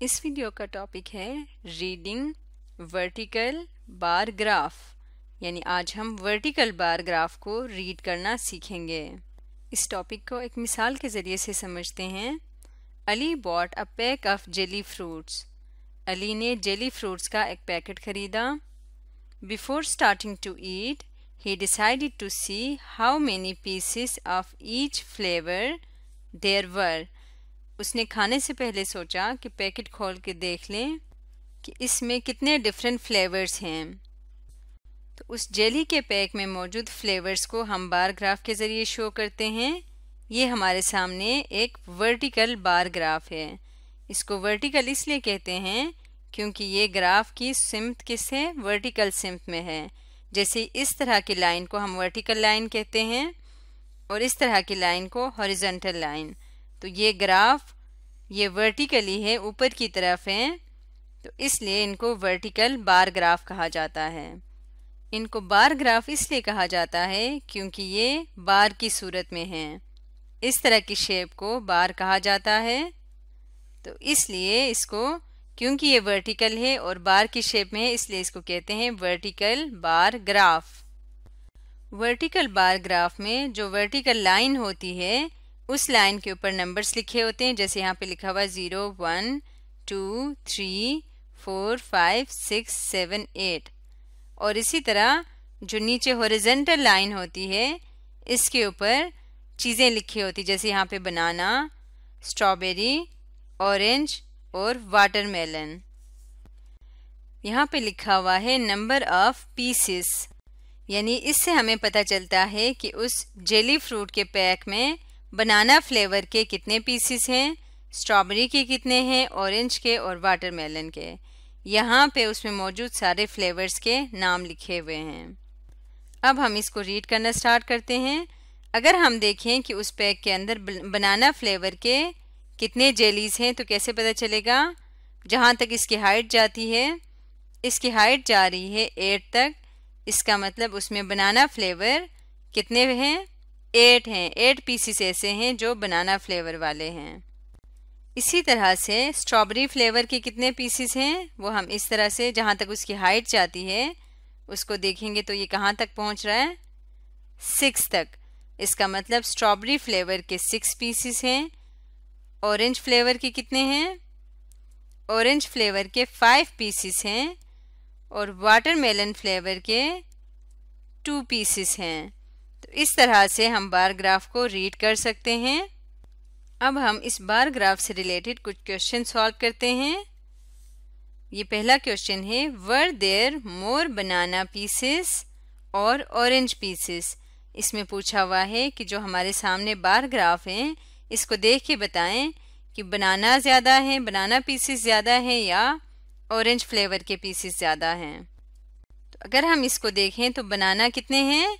इस वीडियो का टॉपिक है रीडिंग वर्टिकल बार ग्राफ, यानी आज हम वर्टिकल बार ग्राफ को रीड करना सीखेंगे। इस टॉपिक को एक मिसाल के ज़रिए से समझते हैं। Ali bought a pack of jelly fruits. Ali ने जेली फ्रूट्स का एक पैकेट खरीदा। Before starting to eat he decided to see how many pieces of each flavor there were. उसने खाने से पहले सोचा कि पैकेट खोल के देख लें कि इसमें कितने डिफरेंट फ्लेवर्स हैं। तो उस जेली के पैक में मौजूद फ्लेवर्स को हम बार ग्राफ के ज़रिए शो करते हैं। ये हमारे सामने एक वर्टिकल बार ग्राफ है। इसको वर्टिकल इसलिए कहते हैं क्योंकि ये ग्राफ की सिमत किस है, वर्टिकल सिमत में है। जैसे इस तरह की लाइन को हम वर्टिकल लाइन कहते हैं और इस तरह की लाइन को हॉरिजॉन्टल लाइन। तो ये ग्राफ ये वर्टिकली है, ऊपर की तरफ है, तो इसलिए इनको वर्टिकल बार ग्राफ कहा जाता है। इनको बार ग्राफ इसलिए कहा जाता है क्योंकि ये बार की सूरत में है। इस तरह की शेप को बार कहा जाता है, तो इसलिए इसको, क्योंकि ये वर्टिकल है और बार की शेप में है, इसलिए इसको कहते हैं vertical bar graph. Vertical bar graph में जो वर्टिकल लाइन होती है उस लाइन के ऊपर नंबर्स लिखे होते हैं। जैसे यहाँ पे लिखा हुआ 0, 1, 2, 3, 4, 5, 6, 7, 8। और इसी तरह जो नीचे हॉरिजॉन्टल लाइन होती है इसके ऊपर चीज़ें लिखी होती, जैसे यहाँ पे बनाना, स्ट्रॉबेरी, ऑरेंज और वाटरमेलन। यहाँ पे लिखा हुआ है नंबर ऑफ पीसेस, यानी इससे हमें पता चलता है कि उस जेली फ्रूट के पैक में बनाना फ्लेवर के कितने पीसेस हैं, स्ट्रॉबेरी के कितने हैं, ऑरेंज के और वाटरमेलन के। यहाँ पे उसमें मौजूद सारे फ्लेवर्स के नाम लिखे हुए हैं। अब हम इसको रीड करना स्टार्ट करते हैं। अगर हम देखें कि उस पैक के अंदर बनाना फ्लेवर के कितने जेलीज हैं तो कैसे पता चलेगा? जहाँ तक इसकी हाइट जाती है, इसकी हाइट जा रही है 8 तक, इसका मतलब उसमें बनाना फ्लेवर कितने हैं? 8 हैं। 8 पीसेस ऐसे हैं जो बनाना फ्लेवर वाले हैं। इसी तरह से स्ट्रॉबेरी फ्लेवर के कितने पीसेस हैं वो हम इस तरह से, जहाँ तक उसकी हाइट जाती है उसको देखेंगे तो ये कहाँ तक पहुँच रहा है? 6 तक। इसका मतलब स्ट्रॉबेरी फ्लेवर के 6 पीसेस हैं। ऑरेंज फ्लेवर के कितने हैं? ऑरेंज फ्लेवर के 5 पीसेस हैं और वाटरमेलन फ्लेवर के 2 पीसेस हैं। तो इस तरह से हम बार ग्राफ को रीड कर सकते हैं। अब हम इस बार ग्राफ से रिलेटेड कुछ क्वेश्चन सॉल्व करते हैं। ये पहला क्वेश्चन है, were there more banana pieces और ऑरेंज पीसेस। इसमें पूछा हुआ है कि जो हमारे सामने बार ग्राफ है इसको देख के बताएं कि बनाना ज़्यादा है, बनाना पीसेस ज़्यादा हैं या ऑरेंज फ्लेवर के पीसेस ज़्यादा हैं। तो अगर हम इसको देखें तो बनाना कितने हैं?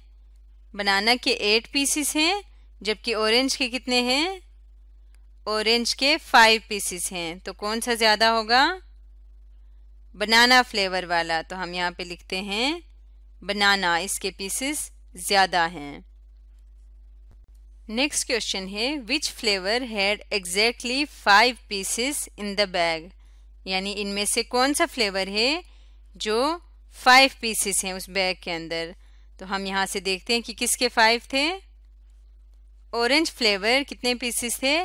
बनाना के 8 पीसेस हैं, जबकि ऑरेंज के कितने हैं? ऑरेंज के 5 पीसेस हैं। तो कौन सा ज़्यादा होगा? बनाना फ्लेवर वाला। तो हम यहाँ पे लिखते हैं बनाना, इसके पीसेस ज़्यादा हैं। नेक्स्ट क्वेश्चन है, which flavour had exactly 5 pieces in the bag. यानी इनमें से कौन सा फ्लेवर है जो 5 पीसेस हैं उस बैग के अंदर। तो हम यहाँ से देखते हैं कि किसके 5 थे। ऑरेंज फ्लेवर कितने पीसेस थे?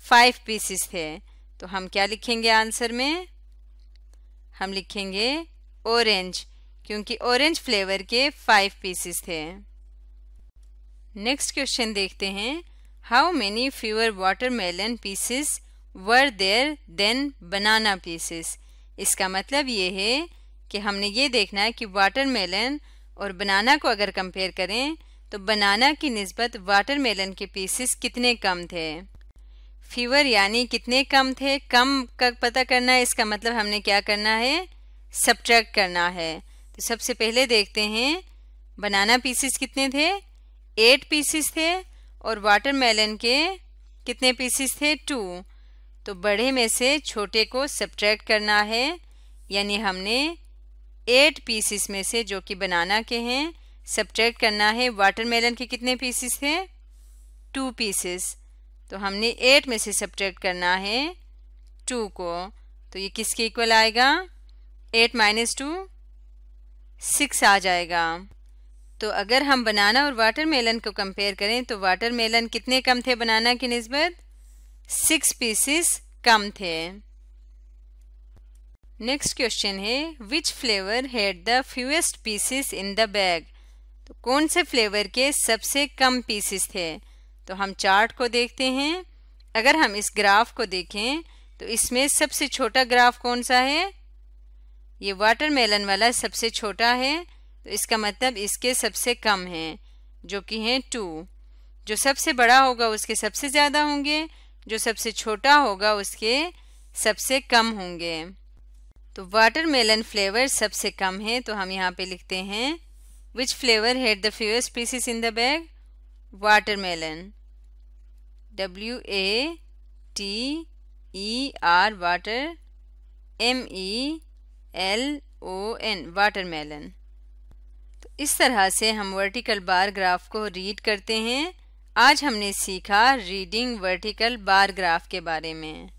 5 पीसेस थे। तो हम क्या लिखेंगे आंसर में? हम लिखेंगे ऑरेंज, क्योंकि ऑरेंज फ्लेवर के 5 पीसेस थे। नेक्स्ट क्वेश्चन देखते हैं, how many fewer watermelon pieces were there than banana pieces. इसका मतलब ये है कि हमने ये देखना है कि वाटरमेलन और बनाना को अगर कंपेयर करें तो बनाना की निस्बत वाटरमेलन के पीसेस कितने कम थे। फ्यूअर यानी कितने कम थे, कम का पता करना है। इसका मतलब हमने क्या करना है? सब्ट्रैक्ट करना है। तो सबसे पहले देखते हैं बनाना पीसेस कितने थे? 8 पीसेस थे और वाटरमेलन के कितने पीसेस थे? 2। तो बड़े में से छोटे को सब्ट्रैक्ट करना है, यानी हमने 8 पीसेस में से जो कि बनाना के हैं सब्ट्रैक्ट करना है। वाटरमेलन के कितने पीसेस थे? 2 पीसेस। तो हमने 8 में से सब्ट्रैक्ट करना है 2 को। तो ये किसके इक्वल आएगा? 8 माइनस 2 6 आ जाएगा। तो अगर हम बनाना और वाटरमेलन को कंपेयर करें तो वाटरमेलन कितने कम थे बनाना की निस्बत? 6 पीसेस कम थे। नेक्स्ट क्वेश्चन है which flavour had the fewest pieces in the bag? तो कौन से फ्लेवर के सबसे कम पीसेस थे? तो हम चार्ट को देखते हैं। अगर हम इस ग्राफ को देखें तो इसमें सबसे छोटा ग्राफ कौन सा है? ये वाटरमेलन वाला सबसे छोटा है, तो इसका मतलब इसके सबसे कम हैं जो कि हैं 2। जो सबसे बड़ा होगा उसके सबसे ज़्यादा होंगे, जो सबसे छोटा होगा उसके सबसे कम होंगे। तो वाटरमेलन फ्लेवर सबसे कम है, तो हम यहाँ पे लिखते हैं which flavour had the fewest pieces in the bag? Watermelon, WATER water, MELON watermelon. तो इस तरह से हम वर्टिकल बार ग्राफ को रीड करते हैं। आज हमने सीखा रीडिंग वर्टिकल बार ग्राफ के बारे में।